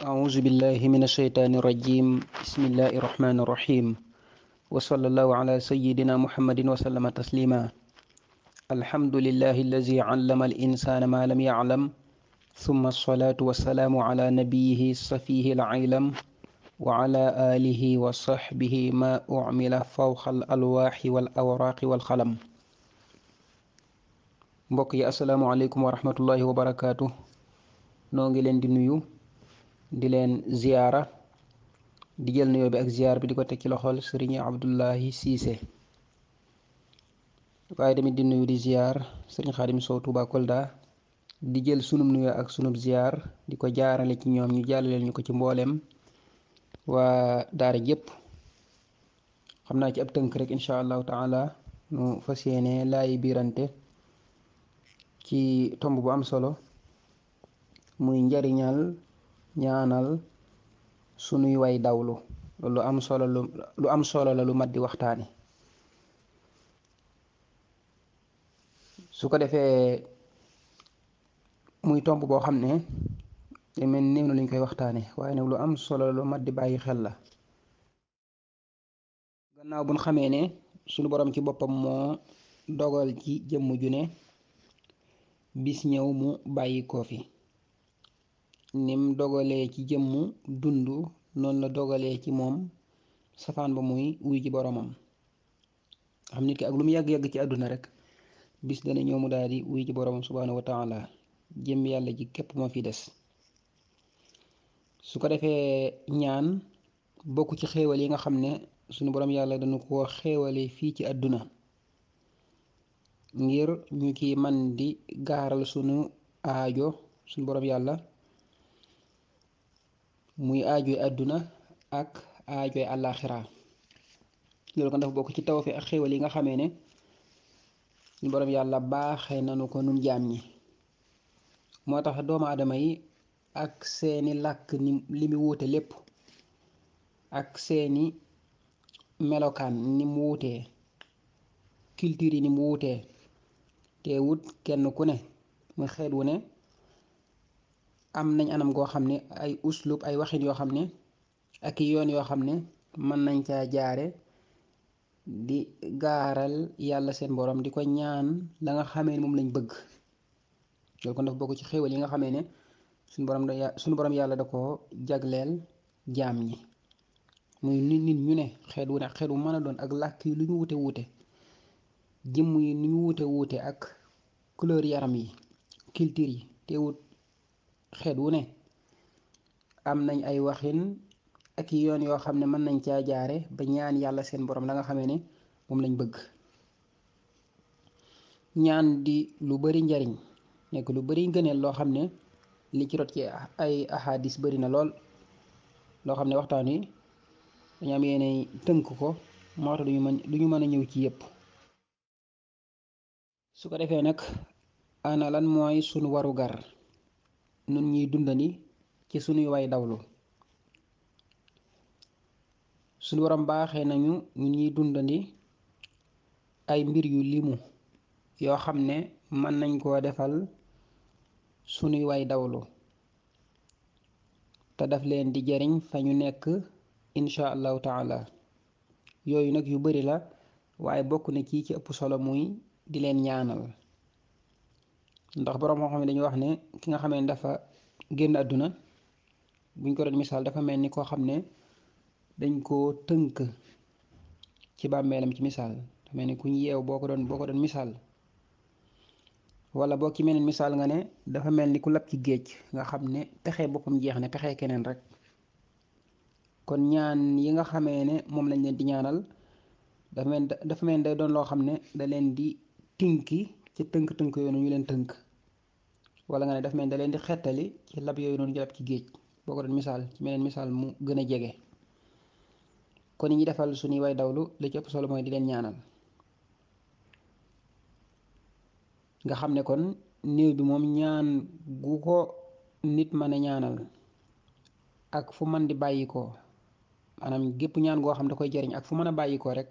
أعوذ بالله من الشيطان الرجيم بسم الله الرحمن الرحيم وصلى الله على سيدنا محمد وسلم تسليما الحمد لله الذي علم الإنسان ما لم يعلم ثم الصلاة والسلام على نبيه الصفيه العيلم وعلى آله وصحبه ما أعمل فوق الألواح والأوراق والقلم mbokk yi asalaamaaleykum wa rahmatullahi wa barakaatu noo ngi leen di nuyu di leen ziyaara di jël nuyoo bi ak ziyaar bi di ko teg ci loxol sëriñ Abdullahi Siise waaye tamit di nuyu di ziyaar sëriñ Xaadim Sow Touba Kolda di jël sunum nuyoo ak sunub ziyaar di ko jaarale ci ñoom ñu jàllaleel ñu ko ci mbooleem waa daara jépp xam naa ci ab tënk rek incha allahu taala nu fas yéene laayi biirante ci tomb bu am solo muy njariñal ñaanal sunuy way dawlu lu am solo lu am solo la lu mat di waxtaane su ko defee muy tomb boo xam ne te mel néew na lu ñu koy waxtaane waaye nag lu am solo lu mat di bàyyi xel la gannaaw buñ xamee ne sunu borom ci boppam moo dogal ci jëmm ju ne bis ñëw mu bàyyi ko fi nim dogalee ci jëmmu dund noonu la dogalee ci moom safaan ba muy wuy ji boromam xam nit ki ak lu mu yàgg-yàgg ci àdduna rek bis dana ñëw mu daal di wuy ji boromam subhaanahu wa taala jëm yàlla ji képp moo fi des su ko defee ñaan bokk ci xéewal yi nga xam ne sunu borom yàlla dañu ko xéewale fii ci àdduna ngir ñu ci man di gaaral sunu aajo sunu borom yàlla muy aajoy àdduna ak aajoy àllaaxira loolu kon dafa bokk ci tawfeex ak xéewal yi nga xamee ne sunu borom yàlla baaxee nanu ko nun jaam ñi moo tax doomu aadama yi ak seeni làkk ni li mu wuute lépp ak seeni melokaan ni mu wuutee culture yi ni mu wuutee te wut kenn ku ne muy xeet wu ne am nañ anam goo xam ne ay uslub ay waxin yoo xam ne ak yoon yoo xam ne mën nañ caa jaare di gaaral yàlla seen borom di ko ñaan la nga xamee ne moom lañ bëgg loolu kon dafa bokk ci xéewal yi nga xamee ne suñu borom yàlla da ko jagleel jaam ñi muy nit ñu ne xeet wu mën a doon ak làkk yi lu ñu wute wuute jëmm yi nu ñu wute wuute ak couleur yaram yi culture yi teewut xeet wu ne am nañ ay waxin ak yoon yoo xam ne mën nañ caa jaare ba ñaan yàlla seen borom la nga xamee ne moom lañ bëgg ñaan di lu bari njariñ nekk lu bari ngëneel loo xam ne li ci rot ci ay ahadis bari na lool loo xam ne waxtaan wi dañu am yéene tënk ko moo tax duñu mën a ñëw ci yépp su ko defee nag ana lan mooy sunu waru gar nun ñuy dundani ci sunuy way dawlu sunu waram baaxee nañu ñun ñuy dundandi ay mbir yu limu yoo xam ne mën nañ koo defal sunuy way dawlu te daf leen di jariñ fa ñu nekk insha allahu taala yooyu nag yu bari la waaye bokk na ci ëpp solo muy di leen ñaanal ndax boroom moo xam ne dañuy wax ne ki nga xamee ne dafa génn àdduna buñ ko doon misaal dafa mel ni koo xam ne dañ koo tënk ci bàmmeelam ci misaal dafa mel ni ku ñu yeew boo ko doon misaal wala boo ci meneen misaal nga ne dafa mel ni ku lab ci géej nga xam ne pexe boppam jeex ne pexe keneen rek kon ñaan yi nga xamee ne moom lañ leen di ñaanal dafa mel day doon loo xam ne da leen di tinki ci tënk-tënk yooyu noonu ñu leen tënk wala nga ne dafa mel da leen di xettali ci lab yooyu noonu ñu lab ci géej boo ko doon misaal ci meneen misaal mu gën a jege kon ñi defal suñuy way dawlu li ci ëpp solo mooy di leen ñaanal nga xam ne kon néew bi moom ñaan gu ko nit mën a ñaanal ak fu man di bàyyi ko maanaam gépp ñaan goo xam da koy jariñ ak fu mën a bàyyi ko rek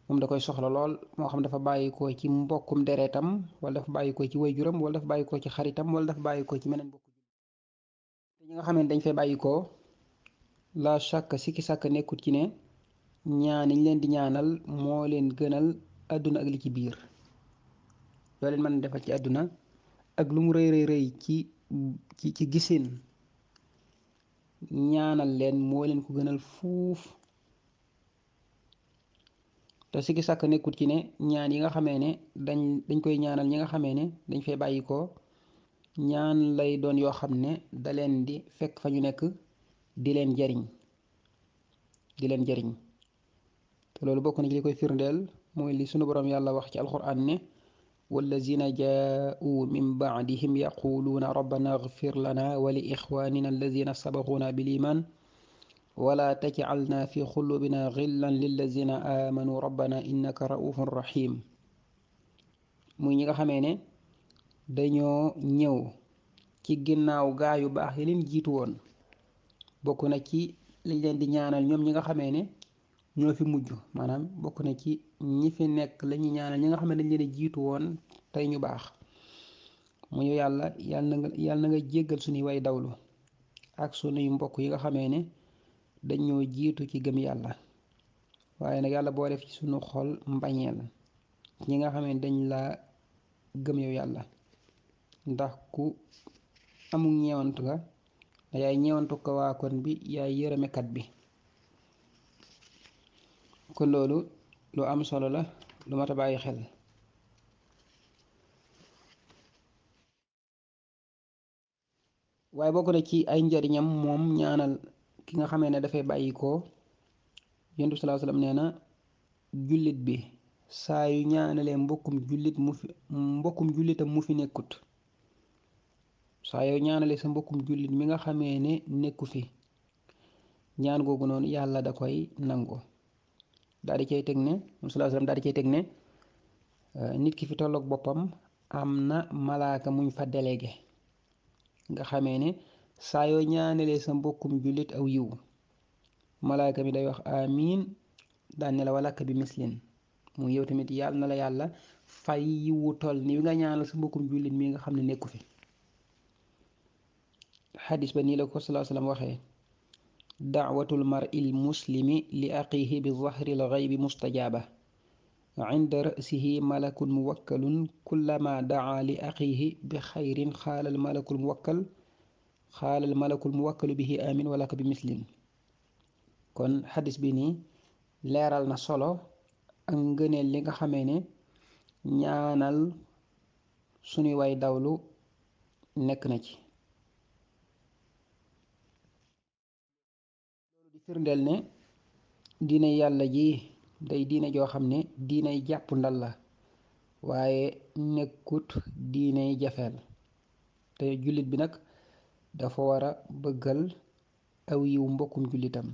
moom da koy soxla lool moo xam dafa bàyyi ko ci mbokkum deretam wala dafa bàyyi ko ci waajuram wala dafa bàyyi ko ci xaritam wala dafa bàyyi ko ci meneen mbokku ñi nga xam ne dañ fay bàyyi ko la shakka sikki sàkk nekkut ci ne ñaan yiñ leen di ñaanal moo leen gënal àdduna ak li ci biir loo leen mën a defal ci àdduna ak lu mu rëy rëy rëy ci gisin ñaanal leen moo leen ko gënal fuuf te sikki sàkk nekkut ci ne ñaan yi nga xamee ne dañ koy ñaanal ñi nga xamee ne dañ fay bàyyi ko ñaan lay doon yoo xam ne da leen di fekk fa ñu nekk di leen jariñ te loolu bokk na ci li koy firndeel mooy li sunu boroom yàlla wax ci alxuraan ne wallazina jaa'u min ba'dihim yaquluuna rabbana ighfir lana wa li ixwanina allazina sabaquuna bil iman wala tajcalna fi xulubina xillan lillazina amanu rabbana innaka raufun rahim muy ñi nga xamee ne dañoo ñëw ci ginnaaw gaa yu baax yi leen jiitu woon bokk na ci liñ leen di ñaanal ñoom ñi nga xamee ne ñoo fi mujj maanaam bokk na ci ñi fi nekk lañuy ñaanal ñi nga xam ne dañ leen jiitu woon tey ñu baax mu ñu yàlla na nga jéggal suñuy way dawlu ak sunuy mbokk yi nga xamee ne dañoo jiitu ci gëm yàlla waaye nag yàlla boo def ci sunu xol mbañeel ñi nga xamee ne dañ la gëm yow yàlla ndax ku amul ñeewant nga yaay ñeewantu ko waa kon bi yaay yërëmekat bi kon loolu lu am solo la lu mat a bàyyi xel waaye bokk na ci ay njariñam moom ñaanal ki nga xamee ne dafay bàyyi ko yonent bi sallallahu alayhi wasallam nee na jullit bi saa yu ñaanalee mbokkum jullitam mu fi nekkut saa yoo ñaanalee sa mbokkum jullit mi nga xamee ne nekku fi ñaan googu noonu yàlla da koy nangu daal di cay teg ne sallallahu alayhi wasallam daal di cay teg ne nit ki fi tolloog boppam am na malaaka muñ fa délégué nga xamee ne saa yoo ñaanalee sa mbokkum jullit aw yiw malaaka mi day wax amiin daan ne la walaka bi mislin mu yow tamit yàlla na la yàlla fay yiwu toll ni nga ñaanal sa mbokkum jullit mi nga xam ne nekku fi xadis ba nii la ko sallallahu alayhi wasallam waxee daawatul mar'il muslimi li axiihi bi zahril ghaybi mustajaaba inda ra'sihi malakun muwakkalun kullama daa li axiihi bi xayrin xaalal malakul muwakkalu bihi amin walaka bi mislin kon xadis bi nii leeral na solo ak ngëneel li nga xamee ne ñaanal sunuy way dawlu nekk na ci loolu di firndeel ne diine yàlla ji day diine joo xam ne diiney jàpp ndal la waaye nekkut diiney jafeel te jullit bi nag dafa war a bëggal aw yiw mbokkum jullitam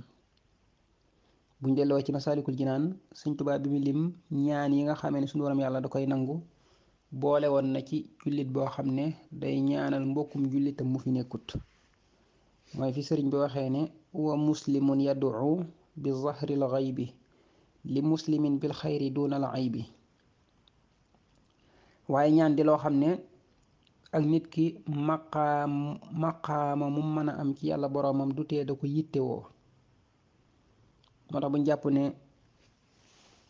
buñ delloo ci masaalikul jinaan Sëñ Tuubaa bi mu lim ñaan yi nga xamee ne suñu borom yàlla da koy nangu boole woon na ci jullit boo xam ne day ñaanal mbokkum jullitam mu fi nekkut mooy fi sëriñ bi waxee ne wa muslimun yad'u bi zahril ghaybi li muslimin bil xayri dunal aybi waaye ñaan di loo xam ne ak nit ki maqaama mu mën a am ci yàlla boroomam du tee da ko yittewoo moo tax bu ñu jàpp ne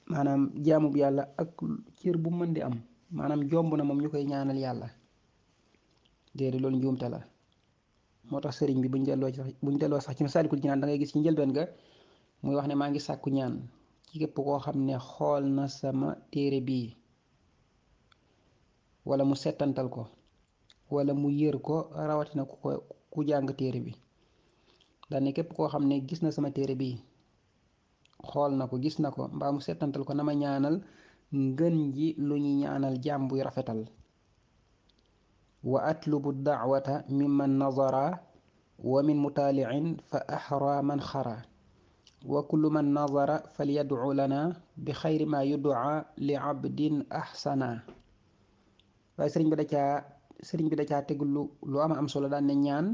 maanaam jaamu bu yàlla ak cër bu mën di am maanaam jomb na moom ñu koy ñaanal yàlla déedéet loolu njuumte la moo tax sëriñ bi buñ delloo sax ci Masaalikul Jinaan da ngay gis ci njëlbeen ga muy wax ne maa ngi sàkku ñaan ci képp koo xam ne xool na sama téere bii wala mu settantal ko wala mu yër ko rawatina ku jàng téere bi daane képp koo xam ne gis na sama téere bii xool na ko gis na ko mbaa mu settantal ko na ma ñaanal ngën ji lu ñu ñaanal jaam buy rafetal wa atlubu daawata mimman nazara wa min mutaaliin fa axra man xara wa kullu man nazara falyadcu lana bi xayri ma yudca li abdin axsana waaye sëriñ bi da caa teg lu am solo daan ne ñaan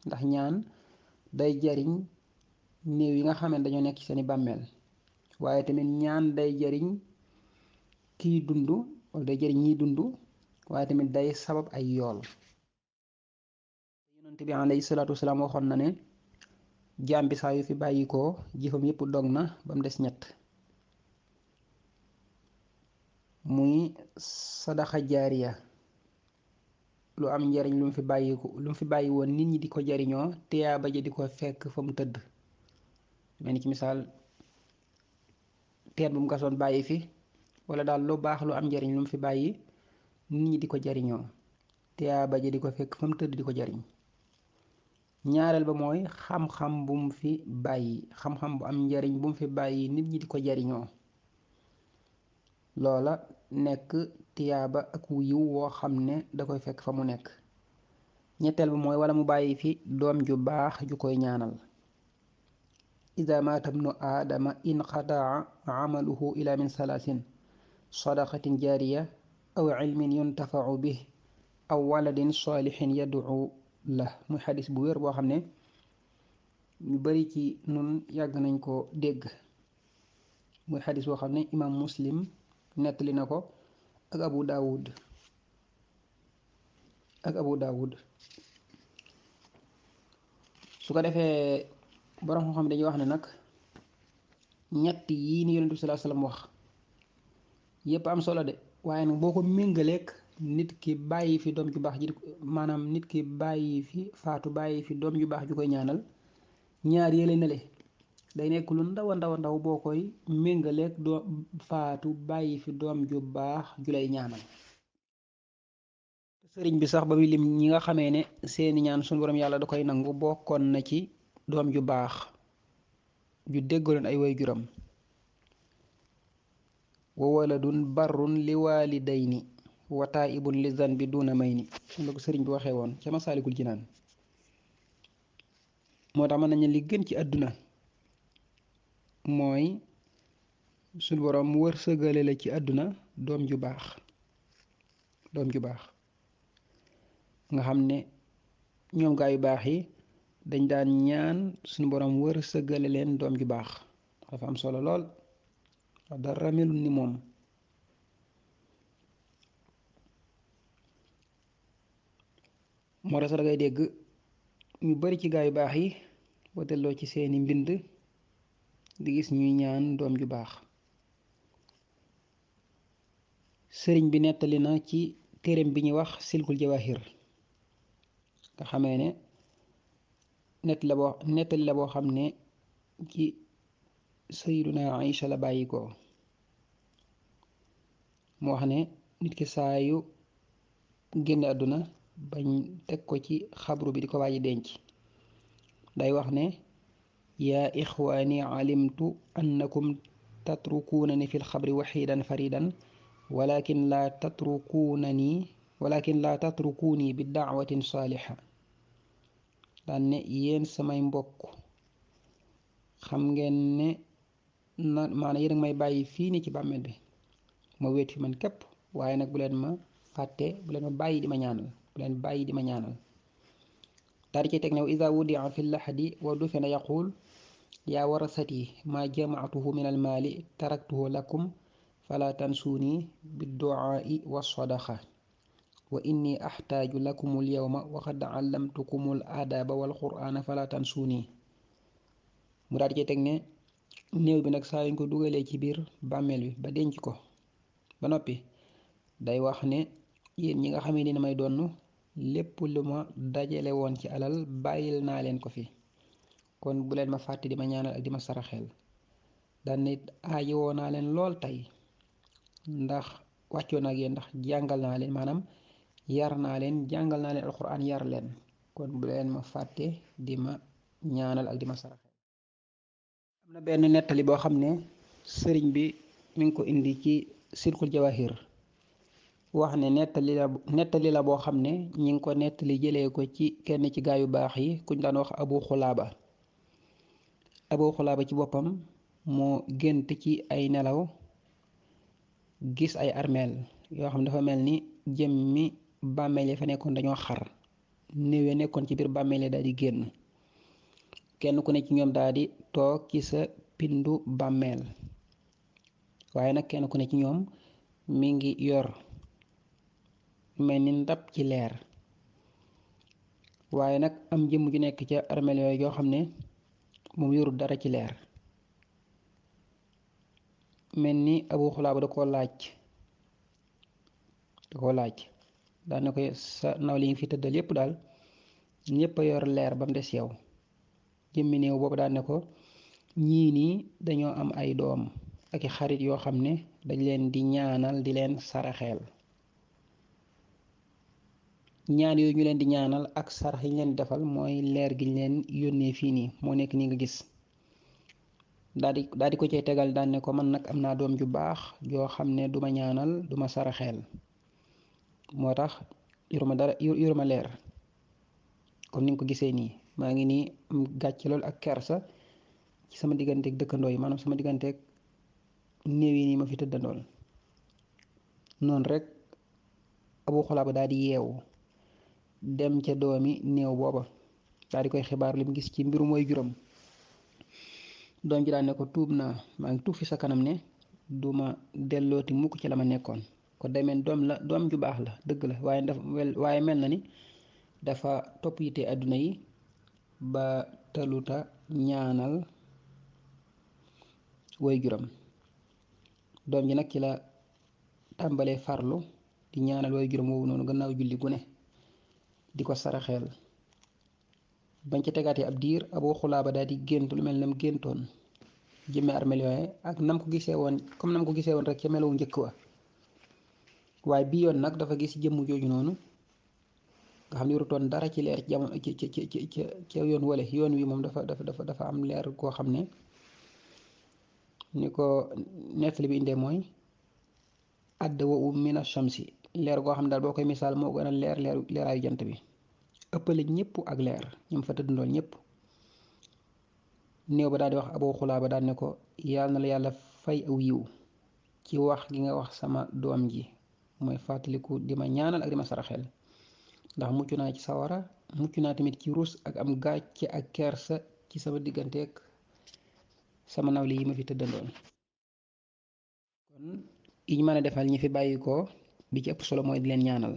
ndax ñaan day jariñ néew yi nga xam ne dañoo nekk ci seeni bàmmeel waaye tamit ñaan day jariñ kiy dund wala day jariñ ñiy dund waaye tamit day sabab ay yool yonent bi alayhi salaatu wasalaam waxoon na ne jaam bi saa yu fi bàyyi ko jëfam yépp dog na ba mu des ñett, muy sadaxa jaariya, lu am njariñ lu mu fi bàyyi ko lu mu fi bàyyi woon nit ñi di ko jariñoo tiyaaba ja di ko fekk fa mu tëdd. mel ni ci misaal teen bu mu gasoon bàyyi fi, wala daal lu baax lu am njariñ lu mu fi bàyyi nit ñi di ko jariñoo tiyaaba ja di ko fekk fa mu tëdd di ko jariñ. ñaareel ba mooy xam-xam bu mu fi bàyyi, xam-xam bu am njariñ bu mu fi bàyyi nit ñi di ko jariñoo, loola nekk tiyaaba ak yiw woo xam ne da koy fekk fa mu nekk. ñetteel ba mooy wala mu bàyyi fi doom ju baax ju koy ñaanal. ida maata bnu aadama inqataa amaluhu ila min salaasin: sadaqatin jaariya, aw ilmin yuntafau bih, aw waladin saalixin yad'u la. muy xadis bu wér boo xam ne ñu bari ci nun yàgg nañ ko dégg. muy xadis boo xam ne imaam muslim nettali na ko ak abu daawud su ko defee borom xam-xam dañuy wax ne nag ñett yii ni yonent bi sallallahu alayhi wasallam wax yépp am solo de, waaye nag boo ko méngaleek nit ki bàyyi fi doom ju baax ji maanaam nit ki bàyyi fi faatu bàyyi fi doom ju baax ju koy ñaanal, ñaar yële na le day nekk lu ndaw a ndaw a ndaw boo koy méngaleek faatu bàyyi fi doom ju baax ju lay ñaanal. sëriñ bi sax ba muy lim ñi nga xamee ne seeni ñaan suñu borom yàlla da koy nangu bokkoon na ci doom ju baax ju déggaloon ay waajuram. wa waladun barrun li waalidayni wa taa'ibun li zanbi duna mayni, la ko sëriñ bi waxee woon ca Masaalikul Jinaan. moo tax mën nañu li gën ci àdduna mooy suñu borom wërsëgale la ci àdduna doom ju baax nga xam ne ñoom gaa yu baax yi dañ daan ñaan suñu borom wërsëgale leen doom ju baax. dafa am solo lool, dara melul ni moom. moo tax da ngay dégg ñu bari ci gaa yu baax yi boo delloo ci seeni mbind di gis ñuy ñaan doom ju baax. sëriñ bi nettali na ci téereem bi ñuy wax silkul jawahir nga xamee ne nettali la boo xam ne ci sayyiduna Aïcha la bàyyi ko. mu wax ne nit ki saa yu génne àdduna bañ teg ko ci xabru bi di ko waaji denc, day wax ne: yaa ixwaani alimtu annakum tatrukuunani fi lxabri waxidan faridan walakin laa tatrukuuni bi daawatin saalixa. daan ne yéen samay mbokk xam ngeen ne maanaam yéen a may bàyyi fii ni ci bàmmeel bi ma wéet fi man képp, waaye nag bu leen ma fàtte, bu leen ma bàyyi di ma ñaanal. daal di ci teg ne: wa ida wudia fi laxdi wa dufina yaqul yaa warasati maa jamaatuhu min almaali taraktuhu lakum fala tansuuni bidduaai wa sadaqa wa inni axtaaju lakum alyawma wa qad allamtukum al aadaaba wal qur'aana fala tansuuni. mu daal di ci teg ne néew bi nag saa yuñ ko dugalee ci biir bàmmeel bi ba denc ko ba noppi day wax ne yéen ñi nga xamee ni may donn lépp lu ma dajale woon ci alal bàyyil naa leen ko fi, kon bu leen ma fàtte di ma ñaanal ak di ma saraxeel. daan nit aajowoo naa leen lool tey ndax wàccoon ak yéen, ndax jàngal naa leen, maanaam yar naa leen, jàngal naa leen alxuraan yar leen, kon bu leen ma fàtte di ma ñaanal ak di ma saraxeel. am na benn nettali boo xam ne sëriñ bi mi ngi ko indi ci silkul jawahir, wax ne nettali la boo xam ne ñi ngi ko nettali jëlee ko ci kenn ci gaa yu baax yi kuñ daan wax abu xulaaba ci boppam moo gént ci ay nelaw gis ay armeel yoo xam ne dafa mel ni jëmmi bàmmeel yi fa nekkoon dañoo xar, néew ya nekkoon ci biir bàmmeel yi daal di génn, kenn ku ne ci ñoom daal di toog ci sa pindu bàmmeel, waaye nag kenn ku ne ci ñoom mi ngi yor mel ni ndab ci leer. waaye nag am jëmm ju nekk ca armeel yooyu yoo xam ne moom yorul dara ci leer, mel ni Abu Xulaaba da koo laaj daane ko sa nawle yi fi tëddal yépp daal ñépp a yor leer ba mu des yow. jëmmi néew boobu daan ne ko ñii nii dañoo am ay doom ak i xarit yoo xam ne dañ leen di ñaanal di leen saraxeel. ñaan yooyu ñu leen di ñaanal ak sarax yi ñu leen defal mooy leer gi ñu leen yónnee fii nii moo nekk nii nga gis. daal di ko cay tegal daan ne ko man nag am naa doom ju baax joo xam ne duma ñaanal duma saraxeel, moo tax yoruma dara yoruma leer. comme ni nga ko gisee nii maa ngi nii am gàcce lool ak kersa ci sama digganteeg dëkkandoo yi, maanaam sama digganteeg néew yi nii ma fi tëddandool. noonu rek Abu Xulaaba daal di yeewu dem ca doomi néew booba daal di koy xibaar li mu gis ci mbirum way juróom. doom ji daal ne ko tuub naa, maa ngi tuub fi sa kanam ne duma dellooti mukk ci la ma nekkoon. ko demeen doom ju baax la dëgg la, waaye mel na ni dafa topp yitte àdduna yi ba taluta ñaanal way juram. doom ji nag ci la tàmbalee farlu di ñaanal way juram woowu noonu gannaaw julli gu ne di ko saraxeel. bañ ca tegaatee ab diir Abu Xulaaba daal di gént lu mel ne mu géntoon jëmme armeel yooye ak nam ko gisee woon comme nam ko gisee woon rek ca melow njëkk wa, waaye bii yoon nag dafa gis jëmm jooju noonu nga xam ne yorutoon dara ci leer ci jamono ci yoon wale yoon wi moom dafa am leer koo xam ne ni ko nettali bi indee mooy àdd wa u mina shamsi, leer goo xam ne daal boo koy misaal moo gën a leeraayu jant bi, ëppale ñëpp ak leer ñoom fa tëdd ndool ñëpp. néew ba daal di wax Abu Xulaaba daal ne ko yàlla na la yàlla fay aw yiw ci wax gi nga wax sama doom ji mooy fàttaliku di ma ñaanal ak di ma saraxel, ndax mucc naa ci sawara, mucc naa tamit ci ruus ak am gàcce ak kersa ci sama digganteeg sama nawle yi ma fi tëddandoon. kon yi ñu mën a defal ñi fi bàyyi ko bi ci ëpp solo mooy di leen ñaanal,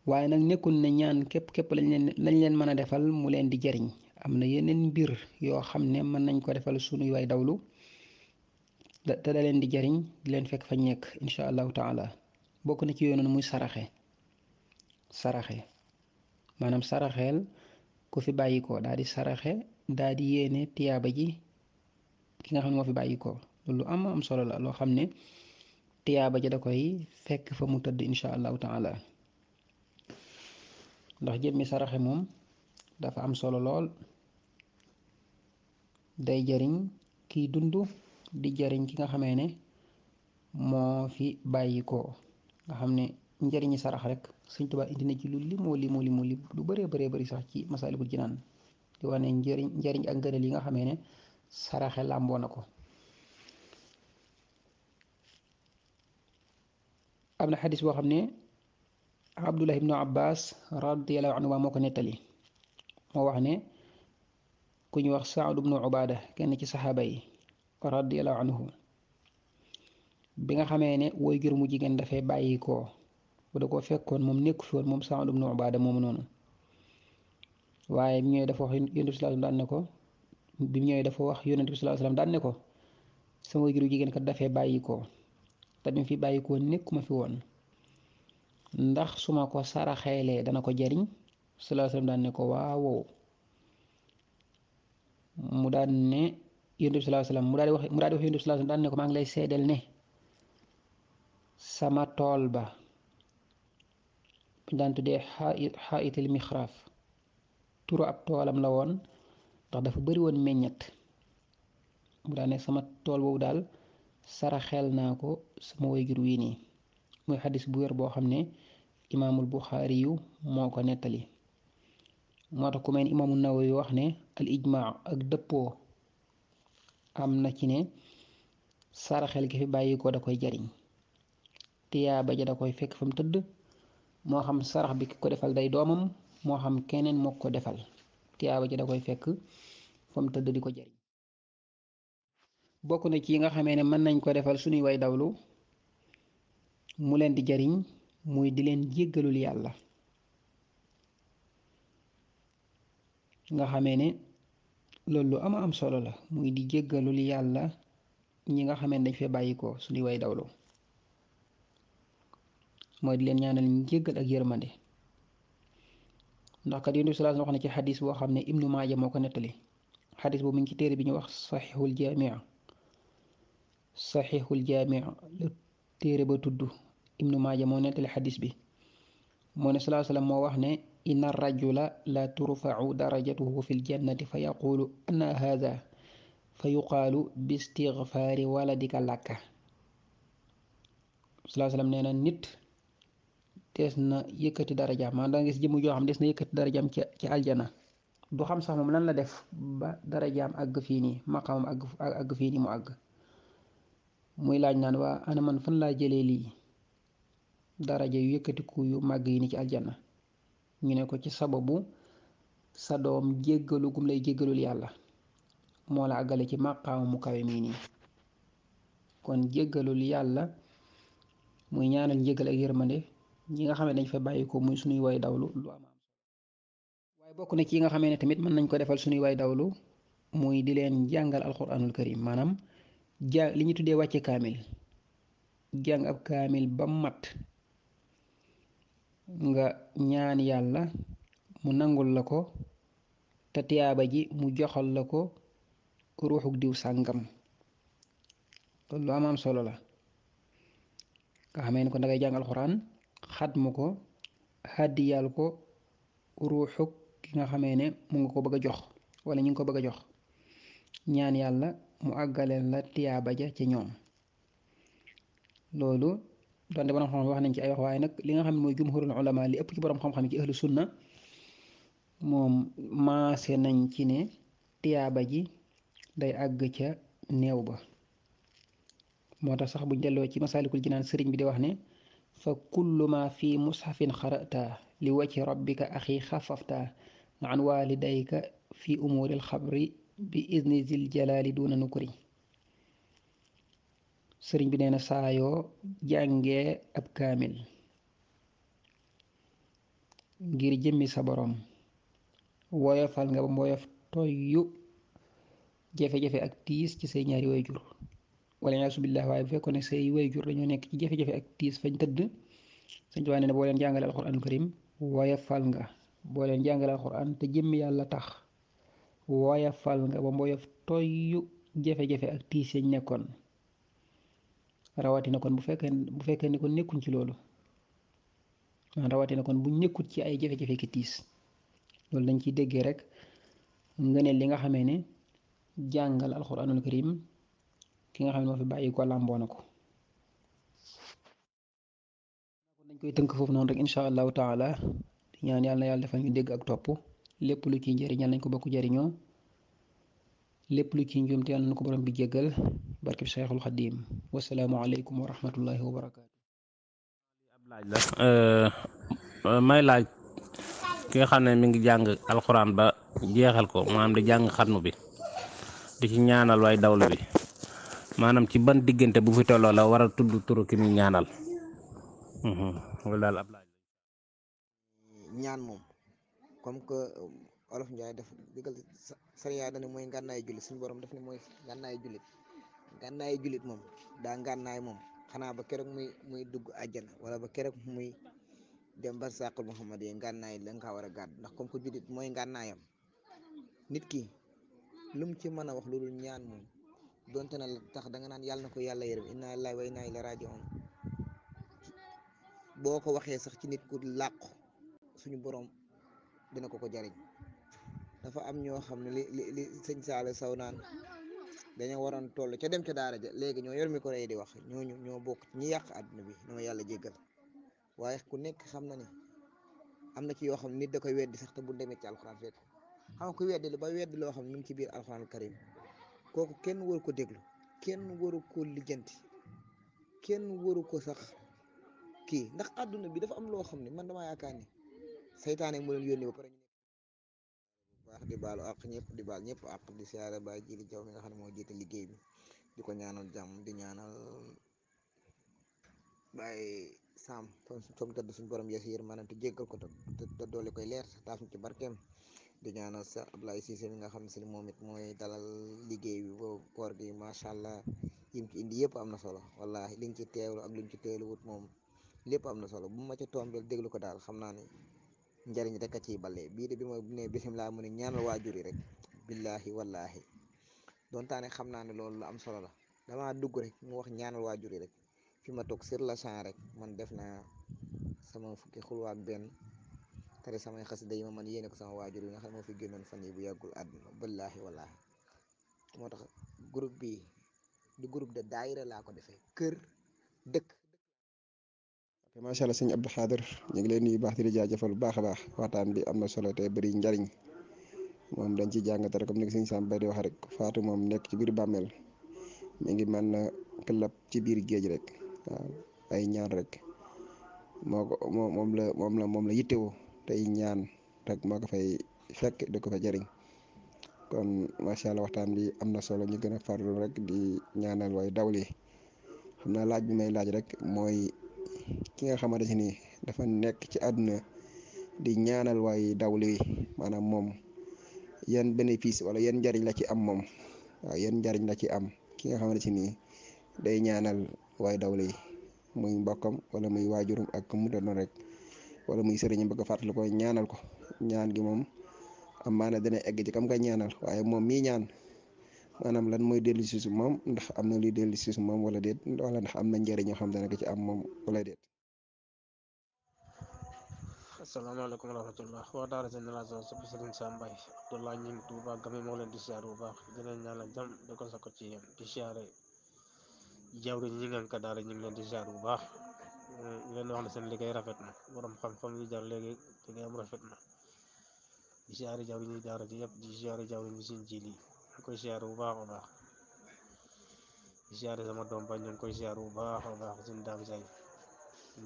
waaye nag nekkul ne ñaan képp lañ leen mën a defal mu leen di jariñ. am na yeneen mbir yoo xam ne mën nañ ko defal sunuy way dawlu te da leen di jariñ di leen fekk fa nekk incha allahu taala. bokk na ci yooyu noonu muy saraxe maanaam saraxeel ku fi bàyyi ko daal di saraxe daal di yéene tiyaaba ji ki nga xam ne moo fi bàyyi ko loolu am solo la loo xam ne tiyaaba ji da koy fekk fa mu tëdd incha allahu taala. ndax jëmmi saraxe moom dafa am solo lool, day jariñ kiy dund di jariñ ki nga xamee ne moo fi bàyyi ko. nga xam ne njariñi sarax rek Sëñ Tuubaa indi na ci lu limoo lu bëree bëri sax ci Masaalikul Jinaan di wane njariñ ak ngëneel yi nga xamee ne saraxe làmboo na ko. am na xadis boo xam ne Abdullah ibnu Abbas radiyallahu anhu moo ko nettali, moo wax ne ku ñu wax Saad ibnu Ubaada kenn ci saxaaba yi radiyallahu anhu bi nga xamee ne woy jur mu jigéen dafay bàyyi ko bu da ko fekkoon moom nekku fi woon moom Saad ibnu Ubaada moomu noonu, waaye bi ñëwee dafa wax yonent bi sallallahu alayhi wasallam daan ne ko bi ñëwee dafa wax yonent bi sallallahu alayhi wasallam daan ne ko sama woy jur mu jigéen kat dafay bàyyi ko te bi mu fi bàyyi ko nekkuma fi woon, ndax su ma ko saraxeelee dana ko jariñ. sallallahu alayhi wasallam daan ne ko waaw. mu daan ne yonent bi sallallahu alayhi wasallam mu daal di wax yonent bi sallallahu alayhi wasallam daan ne ko maa ngi lay seedeel ne sama tool ba daan tuddee xaayitil mixraaf turu ab toolam la woon ndax dafa bari woon meññet. mu daan ne sama tool boobu daal saraxeel naa ko sama wayjur wii nii. muy xadis bu wér boo xam ne imaamul Buxaari yu moo ko nettali. moo tax ku mel ni imaamu Nawawi wax ne al ijmaa ak dëppoo am na ci ne saraxel gi fi bàyyi ko da koy jariñ, tiyaaba ja da koy fekk fa mu tëdd, moo xam sarax bi ki ko defal day doomam moo xam keneen moo ko defal, tiyaaba ja da koy fekk fa mu tëdd di ko jariñ. bokk na ci yi nga xamee ne mën nañ ko defal suñuy way dawlu mu leen di jariñ muy di leen jéggalul yàlla. nga xamee ne loolu lu ama am solo la muy di jéggalul yàlla ñi nga xamee ne dañ fee bàyyi ko suñuy way dawlu mooy di leen ñaanal njéggal ak yërmande ndax kat Yonent bi sallallahu alayhi wasallam wax na ci xadis boo xam ne Ibnu Maaja moo ko nettali xadis boobu mu ngi ci téere bi ñu wax saxiixul jaami la téere ba tudd Ibnu Maaja moo nettali xadis bi moo ne sallallahu alayhi wasallam moo wax ne inna rajula la turfa'u darajatuhu fil jannati fa yaqulu ana haada fa yuqaalu bi istigfaari waladika làkka sallallahu alayhi wasallam nee na nit des na yëkkati darajaam maanaam da nga gis jëmm joo xam des na yëkkati darajaam ci aljana du xam sax moom lan la def ba darajaam àgg fii nii maqaamam àgg fii nii mu àgg muy laaj naan waa ana man fan laa jëlee lii daraja yu yëkkatiku yu màgg yi ni ci aljana ñu ne ko ci sababu sa doom jéggalu gum lay jéggalul yàlla moo la àggale ci maqaama mu kawe mii nii kon jéggalul yàlla muy ñaanal njéggal ak yërmande ñi nga xam ne dañ fa bàyyi ko muy suñuy way dawlu lu am waaye bokk na ci yi nga xamee ne tamit mën nañ ko defal suñuy way dawlu muy di leen jàngal alquranul karim maanaam li ñu tuddee wàcce kaamil jàng ab kaamil ba mat nga ñaan yàlla mu nangul la ko te tiyaaba ji mu joxal la ko ruuxuk diw sàngam loolu lu am solo la nga xamee ne ko dangay jàng alxuraan xatmu ko hàddiyal ko ruuxuk ki nga xamee ne mu nga ko bëgg a jox wala ñu ngi ko bëgg a jox ñaan yàlla mu àggaleel la tiyaaba ja ci ñoom loolu donte borom xam-xam wax nañ ci ay wax waaye nag li nga xam ne mooy jumhurul ulama li ëpp ci borom xam-xam yi ci ahlu sunna moom maase nañ ci ne tiyaaba ji day àgg ca néew ba moo tax sax buñ delloo ci masaalikul jinaan sëriñ bi di wax ne fa kullu ma fi mushafin xarata li wacci rabbika axi xafafta an walidayka fi umuuril xabri bi izni zil jalaali duna nukuri sëriñ bi nee na saayoo jàngee ab kaamil ngir jëmmi sa borom woyofal nga ba mboyof toyyu jafe-jafe ak tiis ci say ñaari wayjur wala yaasu billah waaye bu fekkoon ne say wayjur dañoo nekk ci jafe-jafe ak tiis fañ tëdd Sëñ Tuubaa nee na boo leen jàngale alxuraanul karim woyofal nga boo leen jàngale alxuraan te jëmmi yàlla tax woyofal nga ba mboyof toyyu jafe-jafe ak tiis yañ nekkoon rawatina kon bu fekkee ni kon nekkuñ ci loolu rawatina kon bu nekkut ci ay jafe-jafe ki tiis loolu dañ ciy déggee rek nga ne li nga xamee ne jàngal alxuraanul karim ki nga xam ne moo fi bàyyi ko làmboo na ko kon dañ koy tënk foofu noonu rek incha allahu taala di ñaan yàlla na yàlla defal ñu dégg ak topp lépp lu ciy njëriñ yàlla nañ ko bokk jariñoo lépp lu ciy njuumte yàlla na ko borom bi jéggal barkeb Cheikhul Xadim wasalaamu aleykum wa rahmatullahi wa barakaatu. ab laaj la may laaj ki nga xam ne mi ngi jàng alxuraan ba jeexal ko maanaam di jàng xatmu bi di ci ñaanal waay dawlu bi maanaam ci ban diggante bu fi tolloo la war a tudd turu ki muy ñaanal loolu daal ab laaj ñaan moom comme que olof Njaay def digal sariya dane mooy ngànnaayu jullit suñu borom def ne mooy ngànnaayu jullit ngànnaayu jullit moom daa ngànnaay moom xanaa ba keroog muy dugg àjjana wala ba keroog muy dem ba sàqul Muhammad yi ngànnaay la nga war a gàdd ndax comme que jullit mooy ngànnaayam nit ki lu mu ci mën a wax lu dul ñaan moom donte na la tax da nga naan yàlla na ko yàlla yërëm inna lillahi wa inna ilayhi raji'un boo ko waxee sax ci nit ku làqu suñu borom dina ko jariñ dafa am ñoo xam ne li sëñ Saale saw naan dañoo waroon toll ca dem ca daara ja léegi ñoo yor micro yi di wax ñooñu ñoo bokk ñi yàq àdduna bi ñoo yàlla jéggal waaye ku nekk xam na ne am na ci yoo xam ne nit da koy weddi sax te bu demee ci alxuraan fekk xam nga ku weddi ba weddi loo xam ne mu ngi ci biir alxuraan karim kooku kenn waru ko déglu kenn waru ko lijjanti kenn waru ko sax kii ndax àdduna bi dafa am loo xam ne man damaa yaakaar ni saytaane mu leen yónni ba pare ñu nekk bu baax di baalu àq ñëpp di baal ñëpp àq di siyaare Baay Jili Jaw mi nga xam ne moo jiite liggéey bi di ko ñaanal jàmm di ñaanal Baay Saam som tëdd suñu borom yees yër maanaam te jéggal ko te doole koy leer taaf ñu ci barkeem di ñaanal sa Ablaye Cissé mi nga xam si moom it mooy dalal liggéey bi boobu koor gi macha allah yim ci indi yëpp am na solo wallahi liñ ci teewlu ak luñ ci teewluwut moom lépp am na solo bu ma ca tombeel déglu ko daal xam naa ne njariñ rek a ciy bale bii de bi ma ne bisimilah mu ne ñaanal waajur yi rek billahi wallahi dontaane xam naa ne loolu lu am solo la damaa dugg rek mu wax ñaanal waajur yi rek fi ma toog sur la champ rek man def naa sama fukki xulwa ak benn tari samay xasida yi ma man yéene ko sama waajur yi nga xam ne moo fi génnoon fan yi bu yàggul àdduna billaahi wallaahi moo tax groupe bi du groupe de daayira laa ko defee kër dëkk. macha allah sëñ Abdou Khader ñu ngi leen nuyu baax di la jaajëfal bu baax a baax waxtaan bi am na solo te bëri njariñ moom dañ ciy jàngate rek comme ni ko sëñ Sam Bay di wax rek faatu moom nekk ci biir bàmmeel mi ngi mel na këllab ci biir géej rek waaw ay ñaan rek moo ko moom la yittewoo tey ñaan rek moo ko fay fekk di ko fa jëriñ kon macha allah waxtaan bi am na solo ñu gën a farlu rek di ñaanal way dawli xam naa laaj bi may laaj rek mooy ki nga xamante ni dafa nekk ci àdduna di ñaanal way dawli maanaam moom yan bénéfice wala yan njariñ la ci am moom waaw yan njariñ la ci am ki nga xamante ni day ñaanal way dawli muy mbokkam wala muy waajurum ak mu doon rek wala muy sëriñam bëgg a fàttali ko ñaanal ko ñaan gi moom am maana dana egg ci kam nga ñaanal waaye moom mii ñaan maanaam lan mooy dellu si su moom ndax am na luy dellu si su moom wala déet wala ndax am na njëriñ yoo xam dana ko ci am moom wala déet. asalaamaaleykum wa rahmatullah waa daara génération sopp Serigne Sam Mbaye Abdoulaye ñu ngi Tuuba Game moo leen di siyaar bu baax di leen ñaanal jàmm di ko sakko ci yéen di siyaare jawriñ ñi ngeen ko daara ñu ngi leen di siyaar bu baax leen wax ne seen liggéey rafet na borom xam-xam yi jar léegi liggéeyam rafet na di siyaare jawriñ ñi daara ji yëpp di siyaare jawriñ ñi seen jiil yi ñu koy siyaare bu baax a baax di siyaare sama doom ba ñu ngi koy siyaare bu baax a baax suñu daam say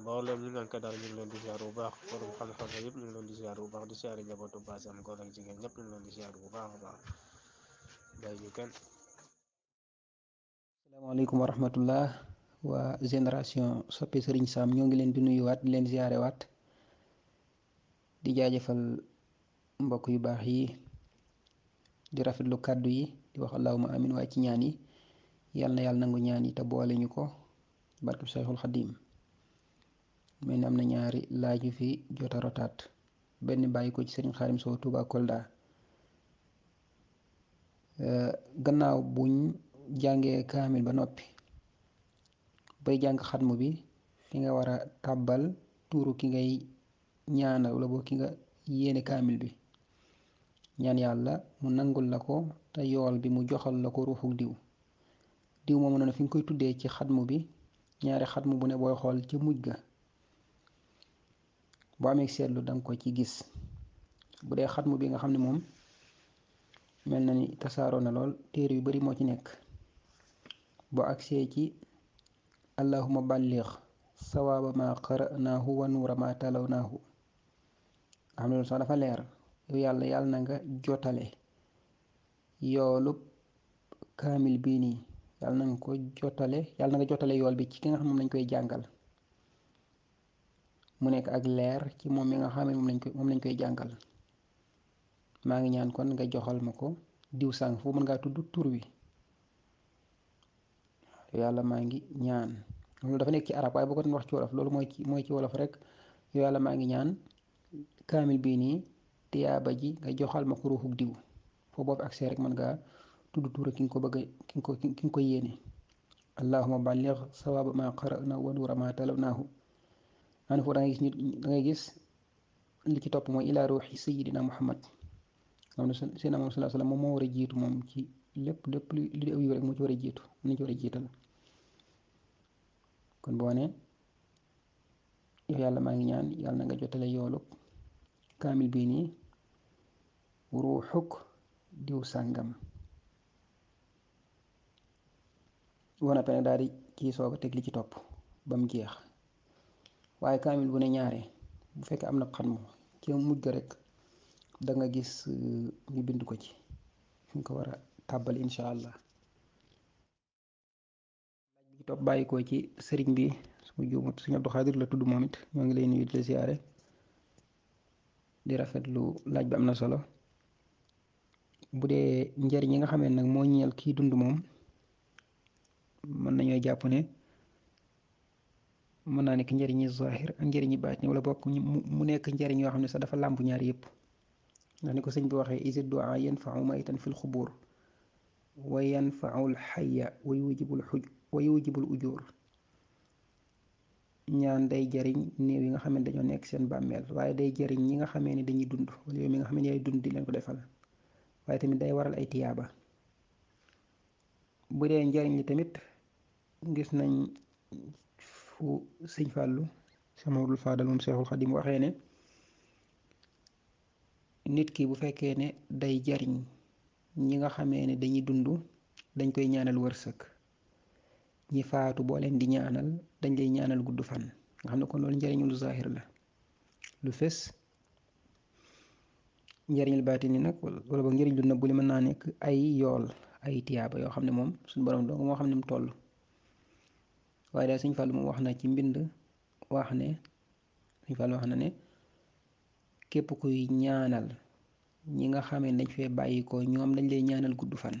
mboolem ñu ngeen ko daal ñu ngi leen di siyaar bu baax borom xam-xam yëpp ñu ngi leen di siyaar bu baax di siyaare njabootu baas am góor ak jigéen ñëpp ñu ngi leen di siyaar bu baax a baax bay ñu kenn. asalaamaaleykum wa rahmatullah waa génération soppe Serigne Sam ñoo ngi leen di nuyuwaat di leen ziyaare waat di jaajëfal mbokk yu baax yi di rafetlu kàddu yi di wax allahuma amin waaye ci ñaan yi yal na yàlla nangu ñaan yi te boole ñu ko barkeb Sayxul Xadim mel ni am na ñaari laaj yu fi jota rotaat benn bàyyi ko ci Serigne Xaadim Sow Touba Kolda gannaaw buñ jàngee kaamil ba noppi bay jàng xatmu bi fi nga war a tàbbal tuuru ki ngay ñaanal wala boo ki nga yéene kaamil bi ñaan yàlla mu nangul la ko te yool bi mu joxal la ko ruuxuk diw moomu noonu fi nga koy tuddee ci xatmu bi ñaari xatmu bu ne booy xool ci mujj ga boo amee seetlu danga ko ci gis bu dee xatmu bi nga xam ne moom mel na ni tasaaroo na lool téere yu bari moo ci nekk boo agsee ci allahuma balligh sawaaba ma qara'naahu wa nuura ma talawnaahu nga xam ne loolu sax dafa leer yow yàlla na nga jotale yoolub kaamil bii nii yàlla na nga jotale yool bi ci ki nga xam ne moom lañ koy jàngal mu nekk ak leer ci moom mi nga xam ne moom lañ koy jàngal maa ngi ñaan kon nga joxal ma ko diw sàng foofu mën ngaa tudd tur wi yàlla maa ngi ñaan loolu dafa nekk ci arab waaye boo ko doon wax ci wolof loolu mooy ci wolof rek yow yàlla maa ngi ñaan kaamil bii nii tiyaaba ji nga joxal ma ko ruuxuk diw foo boobu accès rek mën ngaa tudd tur ki nga ko bëgg ki nga ko yéene allahuma balligh sawaaba ma qara'na wa nuura ma talawnaahu maa ne foofu da ngay gis li ci topp mooy ilaa ruuxi sayidina muhammad xam ne seen moom salaa salaam moom moo war a jiitu moom ci lépp li aw yiw rek moo ci war a jiitu mu ci war a jiital kon boo ne yow yàlla maa ngi ñaan yàlla na nga jotale yoolub kaamil bii nii ruuxuk diw sàngam wana pene daal di kii soog a teg li ci topp ba mu jeex waaye kaamil bu ne ñaare bu fekkee am na xatmu ci mujj ga rek da nga gis ñu bind ko ci fi nga ko war a tàbbal incha allah laaj bi ci topp bàyyi ko ci sëriñ bi su juumut sëriñ Abdou Xaadir la tudd moom it ñoo ngi lay nuyu di la ziyaare di rafetlu laaj bi am na solo bu dee njariñ yi nga xamee nag moo ñeel kii dund moom mën nañoo jàpp ne mën naa nekk njariñi zahir ak njariñi baatin wala bokk mu nekk njariñ yoo xam ne sax dafa làmb ñaar yëpp ndax ni ko sëñ bi waxee isi du'a yanfa'u maytan fil xubur wa yanfa'u al xayya wa yujibul ujur ñaan day jariñ néew yi nga xam ne dañoo nekk seen bàmmeel waaye day jariñ ñi nga xamee ne dañuy dund wala yow mi nga xam ne yaay dund di leen ko defal waaye tamit day waral ay tiyaaba bu dee njariñ li tamit gis nañ fu sëñ Fàllu Mamadul Faadal moom Seexul Xadim waxee ne nit ki bu fekkee ne day jariñ ñi nga xamee ne dañuy dund dañ koy ñaanal wërsëg ñi faatu boo leen di ñaanal dañ lay ñaanal gudd fan nga xam ne kon loolu njariñul zahir la lu fes njariñul baatin ni nag wala boog njariñ lu nëbbu li mën naa nekk ay yool ay tiyaaba yoo xam ne moom suñu borom dong moo xam ne mu toll waaye daal sëñ Fàllu moom wax na ci mbind wax ne sëñ Fàllu wax na ne képp kuy ñaanal ñi nga xamee dañ fee bàyyi ko ñoom dañ lay ñaanal gudd fan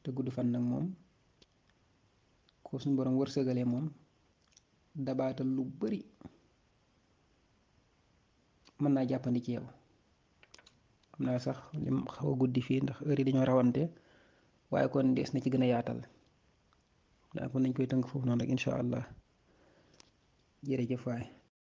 te gudd fan nag moom ko suñu borom wërsëgalee moom dabaatal lu bari mën naa jàppandi ci yow xam naa sax lim xaw a guddi fii ndax heure yi dañoo rawante waaye kon dees na ci gën a yaatal daa kon nañ koy tënk foofu noonu rek incha allah jërëjëf waay